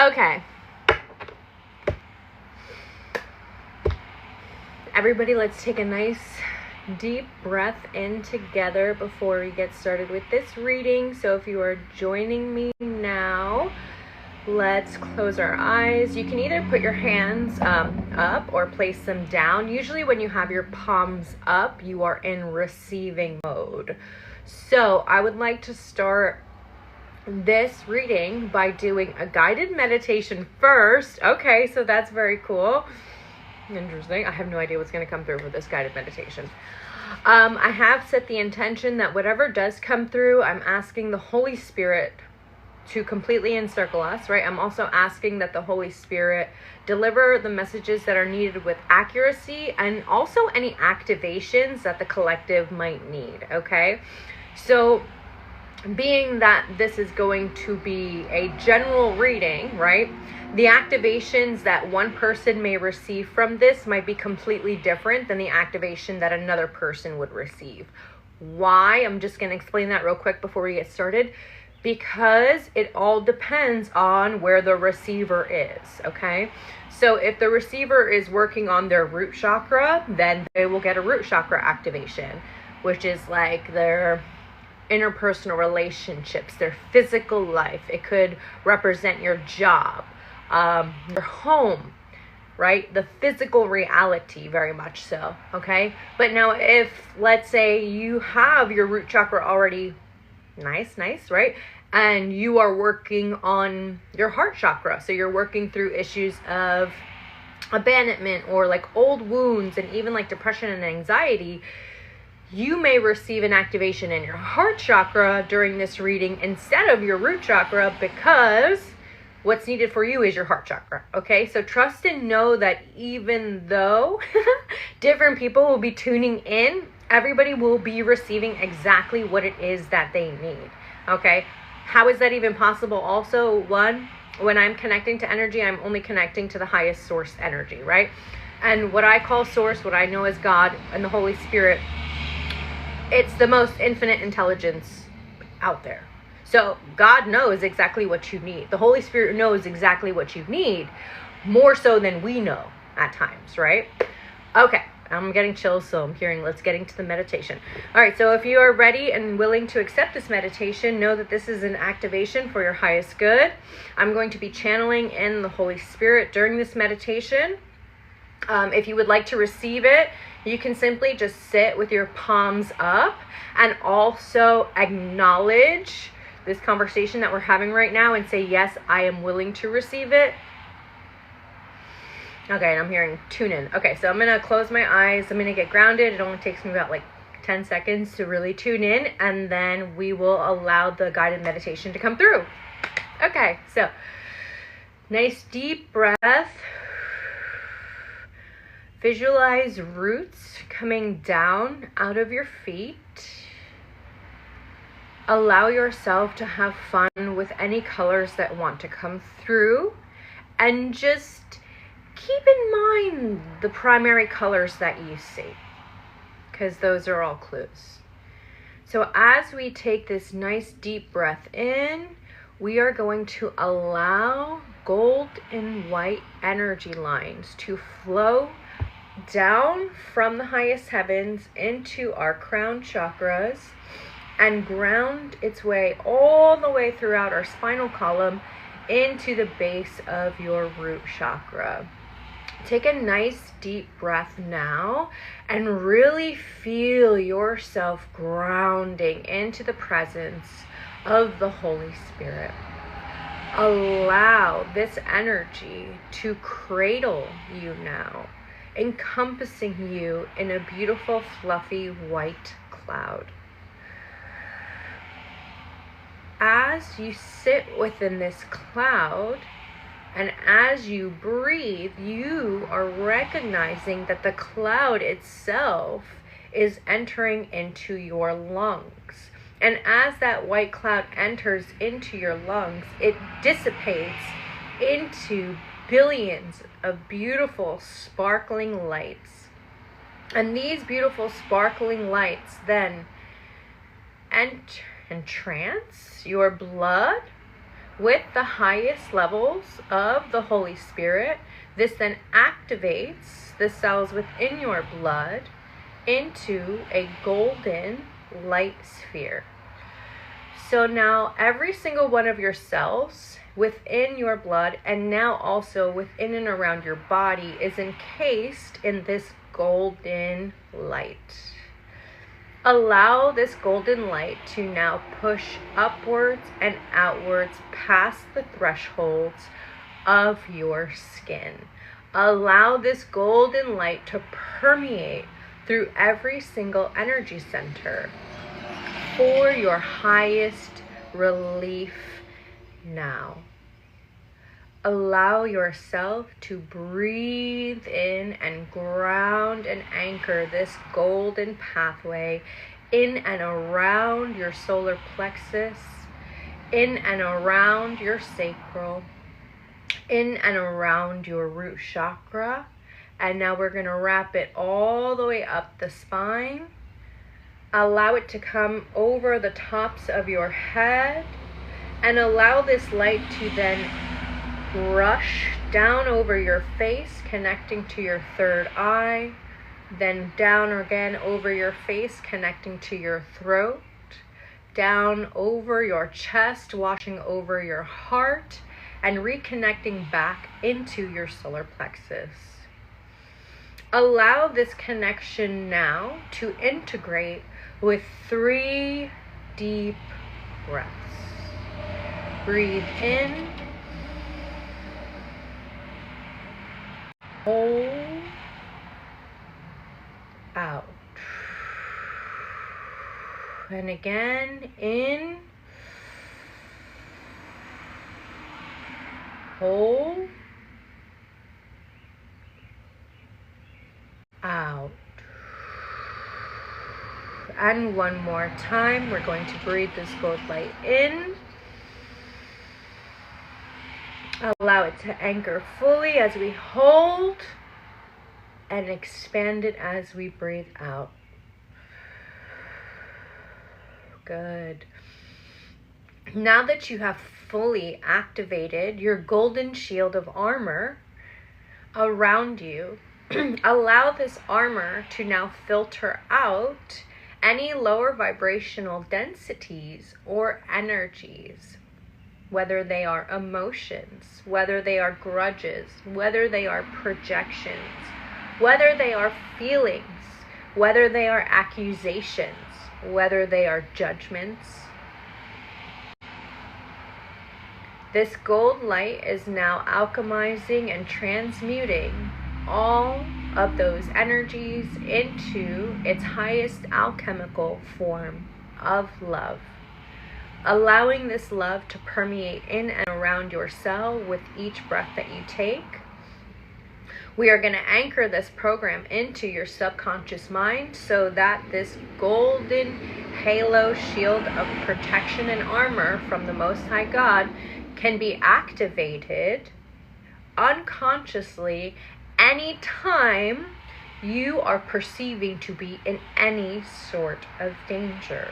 Okay. Everybody, let's take a nice deep breath in together before we get started with this reading. So if you are joining me now, let's close our eyes. You can either put your hands up or place them down. Usually when you have your palms up, you are in receiving mode. So I would like to start this reading by doing a guided meditation first. Okay, so that's very cool. Interesting. I have no idea what's going to come through with this guided meditation. I have set the intention that whatever does come through, I'm asking the Holy Spirit to completely encircle us, right? I'm also asking that the Holy Spirit deliver the messages that are needed with accuracy and also any activations that the collective might need, okay? So being that this is going to be a general reading, right? The activations that one person may receive from this might be completely different than the activation that another person would receive. Why? I'm just going to explain that real quick before we get started. Because it all depends on where the receiver is, okay? So if the receiver is working on their root chakra, then they will get a root chakra activation, which is like their interpersonal relationships, their physical life. It could represent your job, your home, right? The physical reality, very much so, okay? But now if, let's say, you have your root chakra already nice, right? And you are working on your heart chakra. So you're working through issues of abandonment or like old wounds and even like depression and anxiety. You may receive an activation in your heart chakra during this reading instead of your root chakra because what's needed for you is your heart chakra, okay? So trust and know that even though different people will be tuning in, everybody will be receiving exactly what it is that they need, okay? How is that even possible? Also, one, when I'm connecting to energy, I'm only connecting to the highest source energy, right? And what I call source, what I know as God and the Holy Spirit, it's the most infinite intelligence out there. So God knows exactly what you need. The Holy Spirit knows exactly what you need, more so than we know at times, right? Okay. I'm getting chills, so I'm hearing let's get into the meditation. All right, so if you are ready and willing to accept this meditation, know that this is an activation for your highest good. I'm going to be channeling in the Holy Spirit during this meditation. If you would like to receive it, you can simply just sit with your palms up and also acknowledge this conversation that we're having right now and say, yes, I am willing to receive it. Okay, and I'm hearing tune in. Okay, so I'm going to close my eyes. I'm going to get grounded. It only takes me about like 10 seconds to really tune in, and then we will allow the guided meditation to come through. Okay, so nice deep breath. Visualize roots coming down out of your feet. Allow yourself to have fun with any colors that want to come through, and just keep in mind the primary colors that you see, because those are all clues. So as we take this nice deep breath in, we are going to allow gold and white energy lines to flow down from the highest heavens into our crown chakras and ground its way all the way throughout our spinal column into the base of your root chakra. Take a nice deep breath now and really feel yourself grounding into the presence of the Holy Spirit. Allow this energy to cradle you now, encompassing you in a beautiful, fluffy white cloud. As you sit within this cloud, and as you breathe, you are recognizing that the cloud itself is entering into your lungs. And as that white cloud enters into your lungs, it dissipates into billions of beautiful, sparkling lights. And these beautiful, sparkling lights then entrance your blood with the highest levels of the Holy Spirit. This then activates the cells within your blood into a golden light sphere. So now every single one of your cells within your blood, and now also within and around your body, is encased in this golden light. Allow this golden light to now push upwards and outwards past the thresholds of your skin. Allow this golden light to permeate through every single energy center for your highest relief now. Allow yourself to breathe in and ground and anchor this golden pathway in and around your solar plexus, in and around your sacral, in and around your root chakra. And now we're going to wrap it all the way up the spine. Allow it to come over the tops of your head, and allow this light to then rush down over your face, connecting to your third eye, then down again over your face, connecting to your throat, down over your chest, washing over your heart, and reconnecting back into your solar plexus. Allow this connection now to integrate with 3 deep breaths. Breathe in, hold, out. And again, in, hold, out. And one more time, we're going to breathe this gold light in. Allow it to anchor fully as we hold, and expand it as we breathe out. Good. Now that you have fully activated your golden shield of armor around you, allow this armor to now filter out any lower vibrational densities or energies, whether they are emotions, whether they are grudges, whether they are projections, whether they are feelings, whether they are accusations, whether they are judgments. This gold light is now alchemizing and transmuting all of those energies into its highest alchemical form of love, allowing this love to permeate in and around your cell with each breath that you take. We are going to anchor this program into your subconscious mind so that this golden halo shield of protection and armor from the Most High God can be activated unconsciously anytime you are perceiving to be in any sort of danger.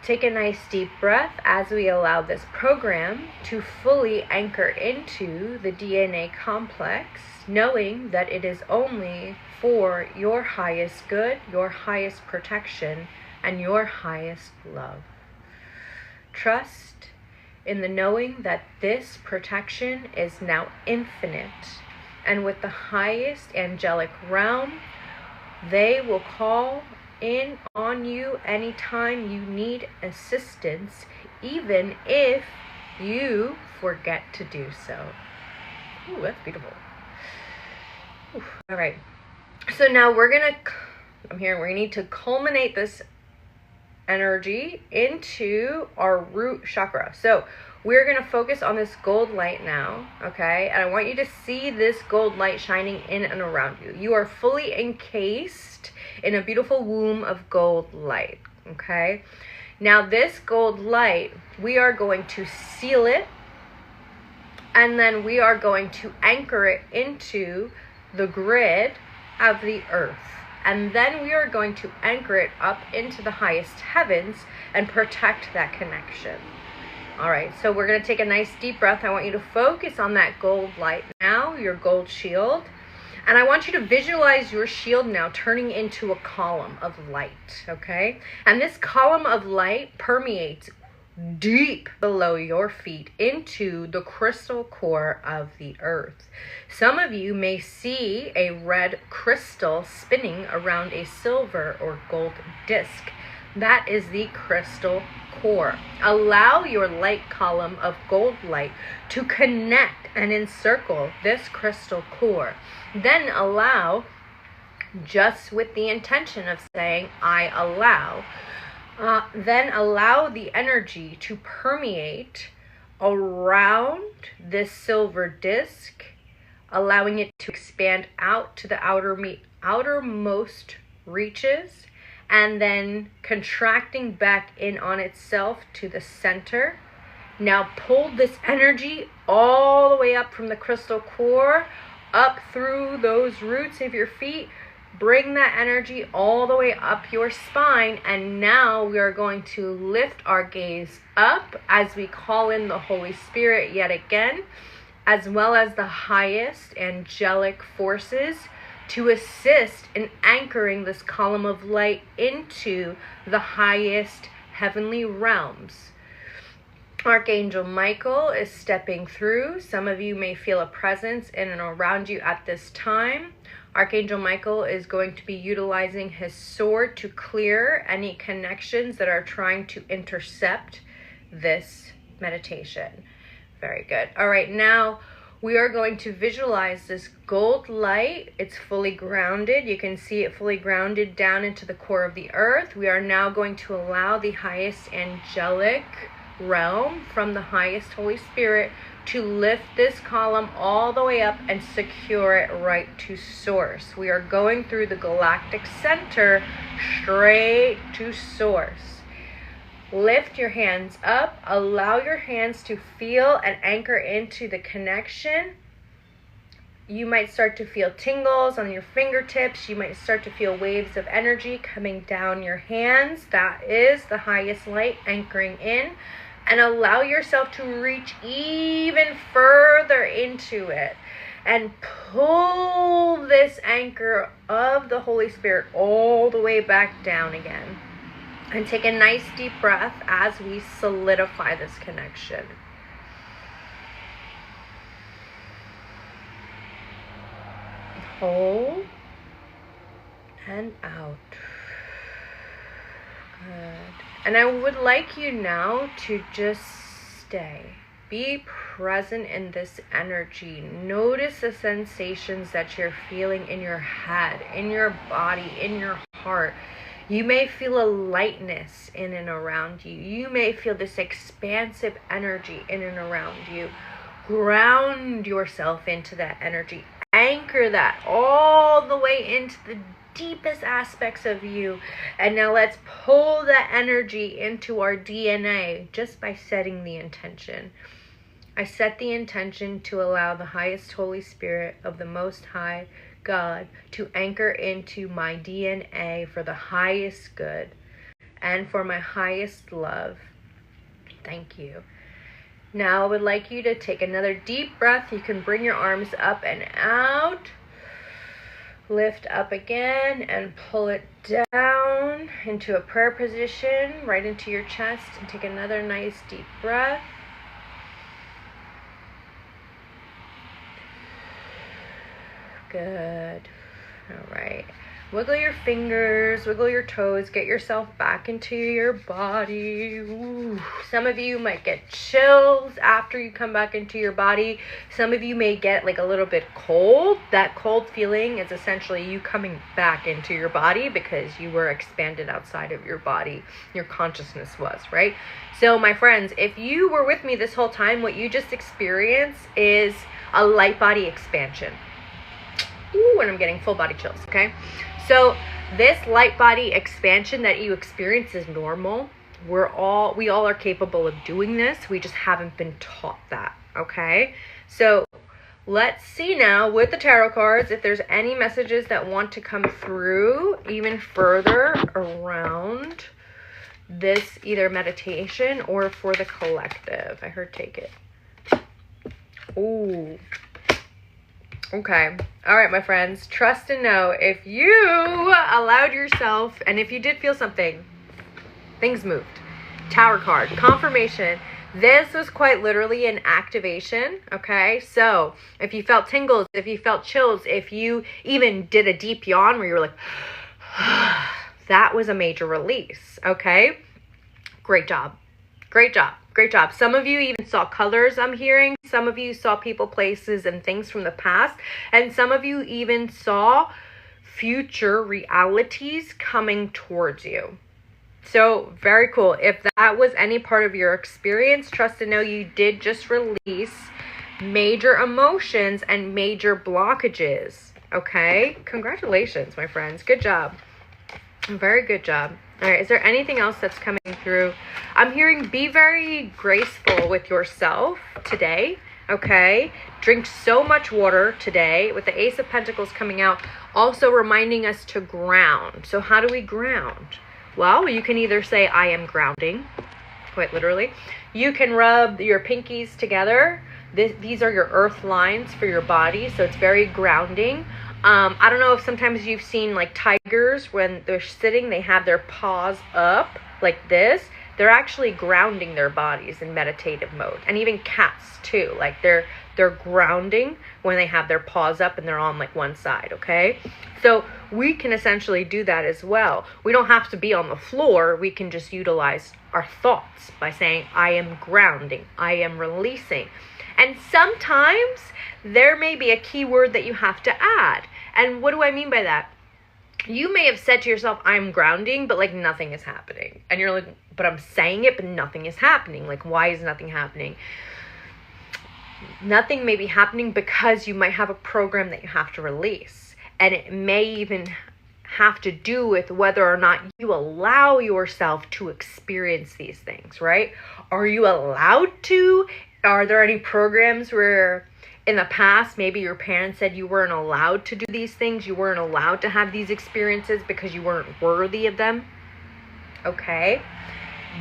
Take a nice deep breath as we allow this program to fully anchor into the DNA complex, knowing that it is only for your highest good, your highest protection, and your highest love. Trust in the knowing that this protection is now infinite, and with the highest angelic realm, they will call in on you anytime you need assistance, even if you forget to do so. Ooh, that's beautiful. Ooh, all right. So now we need to culminate this energy into our root chakra. So we're going to focus on this gold light now, okay? And I want you to see this gold light shining in and around you. You are fully encased in a beautiful womb of gold light, okay? Now this gold light, we are going to seal it, and then we are going to anchor it into the grid of the earth. And then we are going to anchor it up into the highest heavens and protect that connection. All right, so we're going to take a nice deep breath. I want you to focus on that gold light now, your gold shield. And I want you to visualize your shield now turning into a column of light, okay? And this column of light permeates deep below your feet into the crystal core of the earth. Some of you may see a red crystal spinning around a silver or gold disc. That is the crystal core. Allow your light column of gold light to connect and encircle this crystal core. Then allow, just with the intention of saying, I allow, then allow the energy to permeate around this silver disc, allowing it to expand out to the outermost reaches, and then contracting back in on itself to the center. Now pull this energy all the way up from the crystal core, up through those roots of your feet. Bring that energy all the way up your spine, and now we are going to lift our gaze up as we call in the Holy Spirit yet again, as well as the highest angelic forces to assist in anchoring this column of light into the highest heavenly realms. Archangel Michael is stepping through. Some of you may feel a presence in and around you at this time. Archangel Michael is going to be utilizing his sword to clear any connections that are trying to intercept this meditation. Very good. All right, now we are going to visualize this gold light. It's fully grounded. You can see it fully grounded down into the core of the earth. We are now going to allow the highest angelic realm from the highest Holy Spirit to lift this column all the way up and secure it right to source. We are going through the galactic center straight to source. Lift your hands up. Allow your hands to feel and anchor into the connection. You might start to feel tingles on your fingertips. You might start to feel waves of energy coming down your hands. That is the highest light anchoring in. And allow yourself to reach even further into it and pull this anchor of the Holy Spirit all the way back down again. And take a nice deep breath as we solidify this connection. Hold and out. Good. And I would like you now to just stay. Be present in this energy. Notice the sensations that you're feeling in your head, in your body, in your heart. You may feel a lightness in and around you. You may feel this expansive energy in and around you. Ground yourself into that energy. Anchor that all the way into the deepest aspects of you. And now let's pull that energy into our DNA just by setting the intention. I set the intention to allow the highest Holy Spirit of the Most High God to anchor into my DNA for the highest good and for my highest love. Thank you. Now I would like you to take another deep breath. You can bring your arms up and out. Lift up again and pull it down into a prayer position, right into your chest, and take another nice deep breath. Good. All right. Wiggle your fingers, wiggle your toes, get yourself back into your body. Ooh. Some of you might get chills after you come back into your body. Some of you may get like a little bit cold. That cold feeling is essentially you coming back into your body because you were expanded outside of your body. Your consciousness was, right? So my friends, if you were with me this whole time, what you just experienced is a light body expansion. Ooh, and I'm getting full body chills, okay? So this light body expansion that you experience is normal. We all are capable of doing this. We just haven't been taught that, okay? So let's see now with the tarot cards if there's any messages that want to come through even further around this either meditation or for the collective. I heard take it. Ooh. Okay. All right, my friends. Trust and know if you allowed yourself, and if you did feel something, things moved. Tower card. Confirmation. This was quite literally an activation, okay? So if you felt tingles, if you felt chills, if you even did a deep yawn where you were like, that was a major release, okay? Great job. Great job. Great job. Some of you even saw colors, I'm hearing. Some of you saw people, places, and things from the past. And some of you even saw future realities coming towards you. So very cool. If that was any part of your experience, trust and know you did just release major emotions and major blockages. Okay? Congratulations, my friends. Good job. Very good job. All right. Is there anything else that's coming through? I'm hearing be very graceful with yourself today. Okay? Drink so much water today with the Ace of Pentacles coming out. Also reminding us to ground. So how do we ground? Well, you can either say, I am grounding, quite literally. You can rub your pinkies together. These are your earth lines for your body, so it's very grounding. I don't know if sometimes you've seen like tigers when they're sitting, they have their paws up like this. They're actually grounding their bodies in meditative mode. And even cats too, like they're grounding when they have their paws up and they're on like one side, okay? So we can essentially do that as well. We don't have to be on the floor. We can just utilize our thoughts by saying, I am grounding, I am releasing. And sometimes there may be a key word that you have to add. And what do I mean by that? You may have said to yourself, I'm grounding, but like nothing is happening. And you're like, but I'm saying it, but nothing is happening. Like, why is nothing happening? Nothing may be happening because you might have a program that you have to release. And it may even have to do with whether or not you allow yourself to experience these things, right? Are you allowed to? Are there any programs where in the past, maybe your parents said you weren't allowed to do these things, you weren't allowed to have these experiences because you weren't worthy of them? Okay.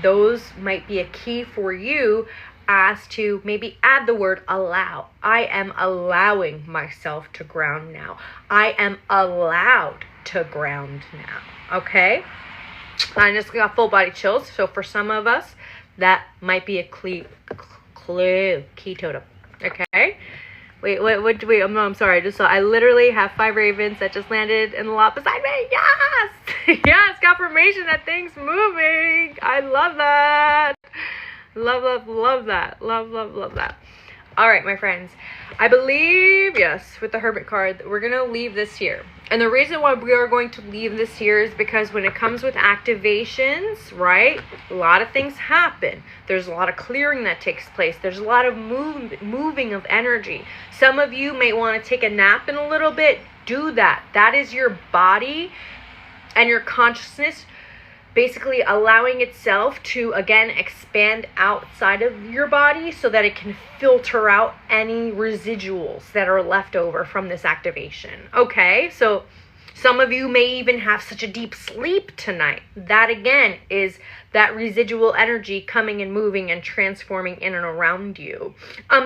Those might be a key for you as to maybe add the word allow. I am allowing myself to ground now. I am allowed to ground now. Okay? I just got full body chills. So for some of us, that might be a key totem. Okay? Wait, I'm sorry. I literally have 5 ravens that just landed in the lot beside me. Yes! Yes, confirmation that thing's moving. I love that. Love that. Love that. All right, my friends. I believe, yes, with the Hermit card, we're going to leave this here. And the reason why we are going to leave this here is because when it comes with activations, right, a lot of things happen. There's a lot of clearing that takes place. There's a lot of moving of energy. Some of you may want to take a nap in a little bit. Do that. That is your body and your consciousness basically allowing itself to, again, expand outside of your body so that it can filter out any residuals that are left over from this activation. Okay, so some of you may even have such a deep sleep tonight. That, again, is that residual energy coming and moving and transforming in and around you.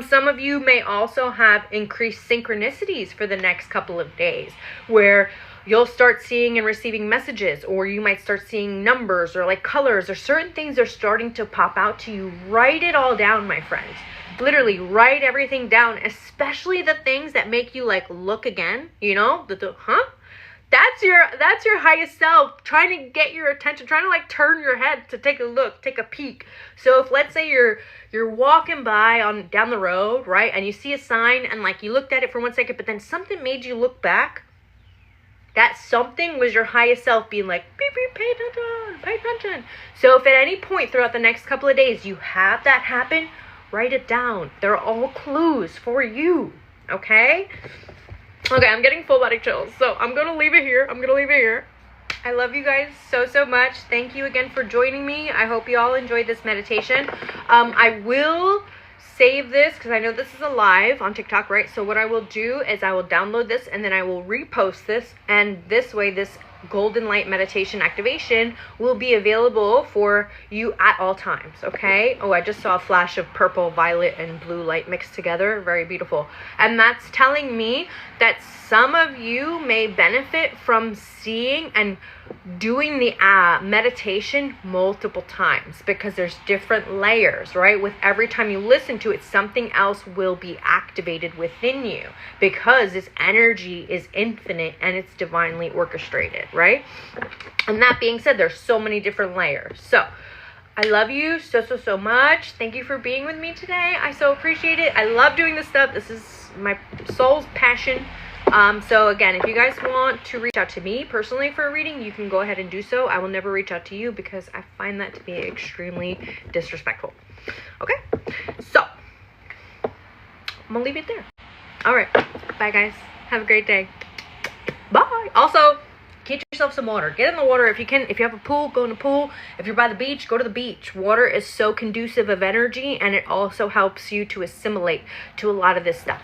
Some of you may also have increased synchronicities for the next couple of days where you'll start seeing and receiving messages, or you might start seeing numbers or like colors or certain things are starting to pop out to you. Write it all down, my friends. Literally write everything down, especially the things that make you like look again, you know, that's your highest self trying to get your attention, trying to like turn your head to take a look, take a peek. So if let's say you're walking by down the road, right, and you see a sign and like you looked at it for 1 second, but then something made you look back, that something was your highest self being like, beep, beep, pay attention. So if at any point throughout the next couple of days you have that happen, write it down. They're all clues for you, okay? Okay, I'm getting full body chills, so I'm going to leave it here. I love you guys so much. Thank you again for joining me. I hope you all enjoyed this meditation. I will save this because I know this is a live on TikTok, right? So what I will do is I will download this and then I will repost this, and this way this golden light meditation activation will be available for you at all times, okay? Oh, I just saw a flash of purple, violet, and blue light mixed together. Very beautiful. And that's telling me that some of you may benefit from seeing and doing the meditation multiple times, because there's different layers, right? With every time you listen to it, something else will be activated within you, because this energy is infinite and it's divinely orchestrated, right? And that being said, there's so many different layers. So I love you so much. Thank you for being with me today. I so appreciate it. I love doing this stuff. This is my soul's passion. So again, if you guys want to reach out to me personally for a reading, you can go ahead and do so. I will never reach out to you because I find that to be extremely disrespectful. Okay, so I'm gonna leave it there. All right, bye guys. Have a great day. Bye. Also, get yourself some water. Get in the water if you can. If you have a pool, go in the pool. If you're by the beach, go to the beach. Water is so conducive of energy, and it also helps you to assimilate to a lot of this stuff.